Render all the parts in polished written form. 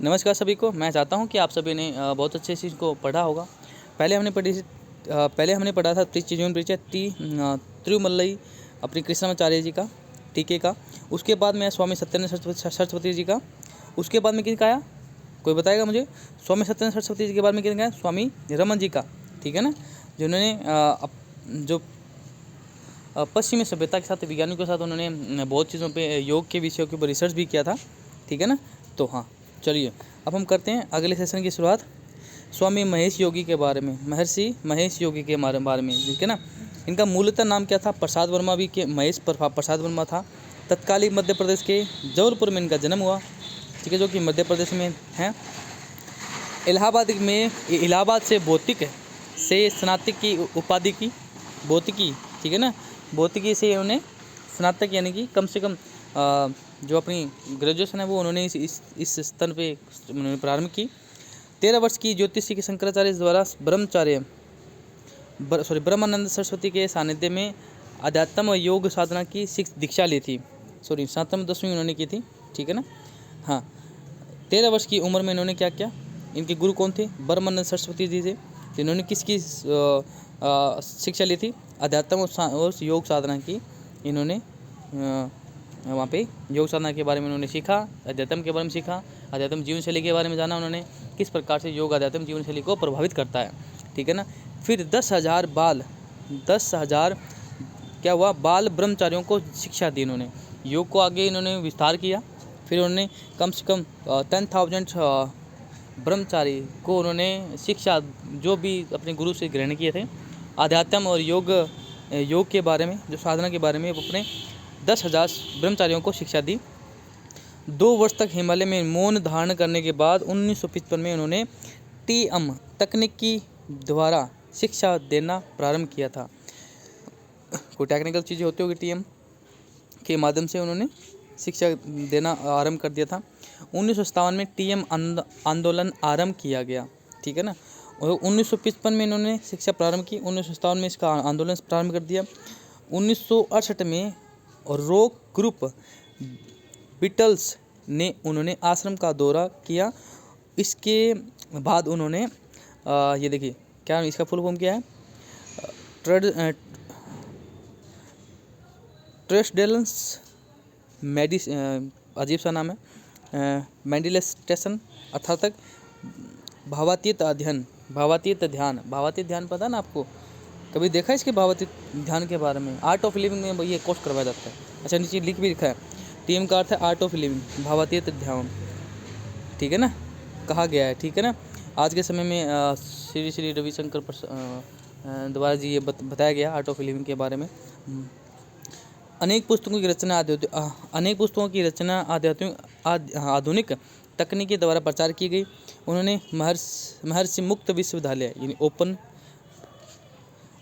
नमस्कार सभी को। मैं चाहता हूं कि आप सभी ने बहुत अच्छे से इसको पढ़ा होगा। पहले हमने पढ़ा था जीवन परिचय तिरुमल्लई अपनी कृष्णाचार्य जी का, टीके का। उसके बाद में स्वामी सत्यानंद सरस्वती जी का। उसके बाद में किसका आया, कोई बताएगा मुझे? स्वामी सत्यानंद सरस्वती जी के बाद में किसका आया? स्वामी रमन जी का, ठीक है ना, जिन्होंने जो पश्चिमी सभ्यता के साथ, विज्ञानियों के साथ उन्होंने बहुत चीज़ों पे, योग के विषयों के ऊपर रिसर्च भी किया था, ठीक है ना। तो हाँ, चलिए अब हम करते हैं अगले सेशन की शुरुआत स्वामी महेश योगी के बारे में, महर्षि महेश योगी के बारे में, ठीक है ना। इनका मूलतः नाम क्या था? प्रसाद वर्मा भी के महेश प्रसाद वर्मा था। तत्कालीन मध्य प्रदेश के जबलपुर में इनका जन्म हुआ, ठीक है, जो कि मध्य प्रदेश में है। इलाहाबाद से भौतिक से स्नातक की उपाधि की, भौतिकी, ठीक है ना, भौतिकी से उन्होंने स्नातक यानी कि कम से कम जो अपनी ग्रेजुएशन है वो उन्होंने इस स्तर पे उन्होंने प्रारंभ की। 13 वर्ष की ज्योतिषी के शंकराचार्य द्वारा ब्रह्मानंद सरस्वती के सानिध्य में अध्यात्म और योग साधना की दीक्षा ली थी। सातवीं 10वीं उन्होंने की थी, ठीक है ना। हाँ, 13 वर्ष की उम्र में इन्होंने क्या किया? इनके गुरु कौन थे? ब्रह्मानंद सरस्वती जी थे। तो इन्होंने किसकी शिक्षा ली थी? अध्यात्म और योग साधना की। इन्होंने वहाँ पे योग साधना के बारे में उन्होंने सीखा, अध्यात्म के बारे में सीखा, अध्यात्म जीवन शैली के बारे में जाना उन्होंने, किस प्रकार से योग अध्यात्म जीवन शैली को प्रभावित करता है, ठीक है ना। फिर 10,000 क्या हुआ? बाल ब्रह्मचारियों को शिक्षा दी इन्होंने। योग को आगे इन्होंने विस्तार किया। फिर उन्होंने कम से कम 10,000 ब्रह्मचारी को उन्होंने शिक्षा, जो भी अपने गुरु से ग्रहण किए थे, अध्यात्म और योग के बारे में, जो साधना के बारे में, वो अपने 10,000 ब्रह्मचारियों को शिक्षा दी। 2 वर्ष तक हिमालय में मौन धारण करने के बाद 1955 में उन्होंने TM तकनीक की द्वारा शिक्षा देना प्रारंभ किया था। कोई टेक्निकल चीज़ें होती होगी, TM के माध्यम से उन्होंने शिक्षा देना आरंभ कर दिया था। 1957 में TM आंदोलन आरंभ किया गया, ठीक है ना। और 1955 में इन्होंने शिक्षा प्रारंभ की, 1957 में इसका आंदोलन प्रारंभ कर दिया। 1968 में रॉक ग्रुप बीटल्स ने उन्होंने आश्रम का दौरा किया। इसके बाद उन्होंने ये देखिए, क्या इसका फुल फॉर्म क्या है? ट्रेसडेलेंस मेडिस, अजीब सा नाम है, मेडिटेशन अर्थात भावातीत ध्यान पता ना आपको? कभी देखा इसके भावातीत ध्यान के बारे में? आर्ट ऑफ लिविंग में ये कोर्स करवाया जाता है। अच्छा, नीचे लिख भी लिखा है, TM का अर्थ है आर्ट ऑफ लिविंग, भावातीत ध्यान, ठीक है ना, कहा गया है, ठीक है ना। आज के समय में श्री रविशंकर द्वारा जी ये बताया गया आर्ट ऑफ लिविंग के बारे में। अनेक पुस्तकों की रचना आधुनिक तकनीकी द्वारा प्रचार की गई। उन्होंने महर्षि मुक्त विश्वविद्यालय यानी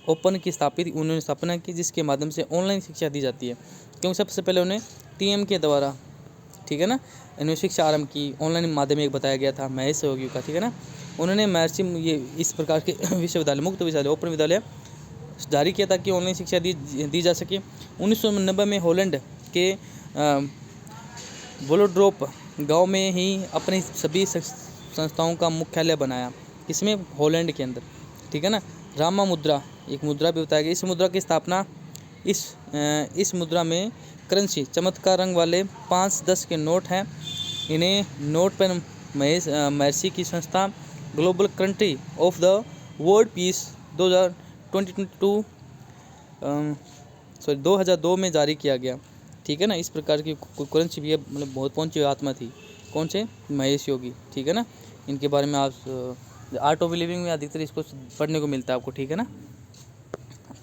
ओपन की स्थापना की, जिसके माध्यम से ऑनलाइन शिक्षा दी जाती है। क्योंकि सबसे पहले उन्हें TM के द्वारा, ठीक है ना, इन्होंने शिक्षा आरंभ की, ऑनलाइन माध्यम एक बताया गया था महेश योगी का, ठीक है ना। उन्होंने महर्षि ये इस प्रकार के विश्वविद्यालय, मुक्त विश्वविद्यालय, ओपन विद्यालय जारी किया ताकि ऑनलाइन शिक्षा दी जा सके। 1990 में हॉलैंड के वोलोड्रोप गांव में ही अपनी सभी संस्थाओं का मुख्यालय बनाया। इसमें हॉलैंड के अंदर, ठीक है ना। रामा मुद्रा, एक मुद्रा भी बताया गया। इस मुद्रा की स्थापना, इस मुद्रा में करेंसी चमत्कार रंग वाले 5-10 के नोट हैं। इन्हें नोट पर महर्षि की संस्था global country of the world peace 2002 में जारी किया गया, ठीक है ना। इस प्रकार की करेंसी भी मतलब बहुत पहुंची आत्मा थी। कौन से? महेश योगी, ठीक है ना। इनके बारे में आप आर्ट ऑफ लिविंग में अधिकतर इसको पढ़ने को मिलता है आपको, ठीक है ना।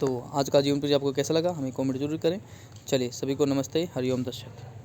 तो आज का जीवन परिचय आपको कैसा लगा? हमें कमेंट जरूर करें। चलिए, सभी को नमस्ते, हरिओम दर्शक।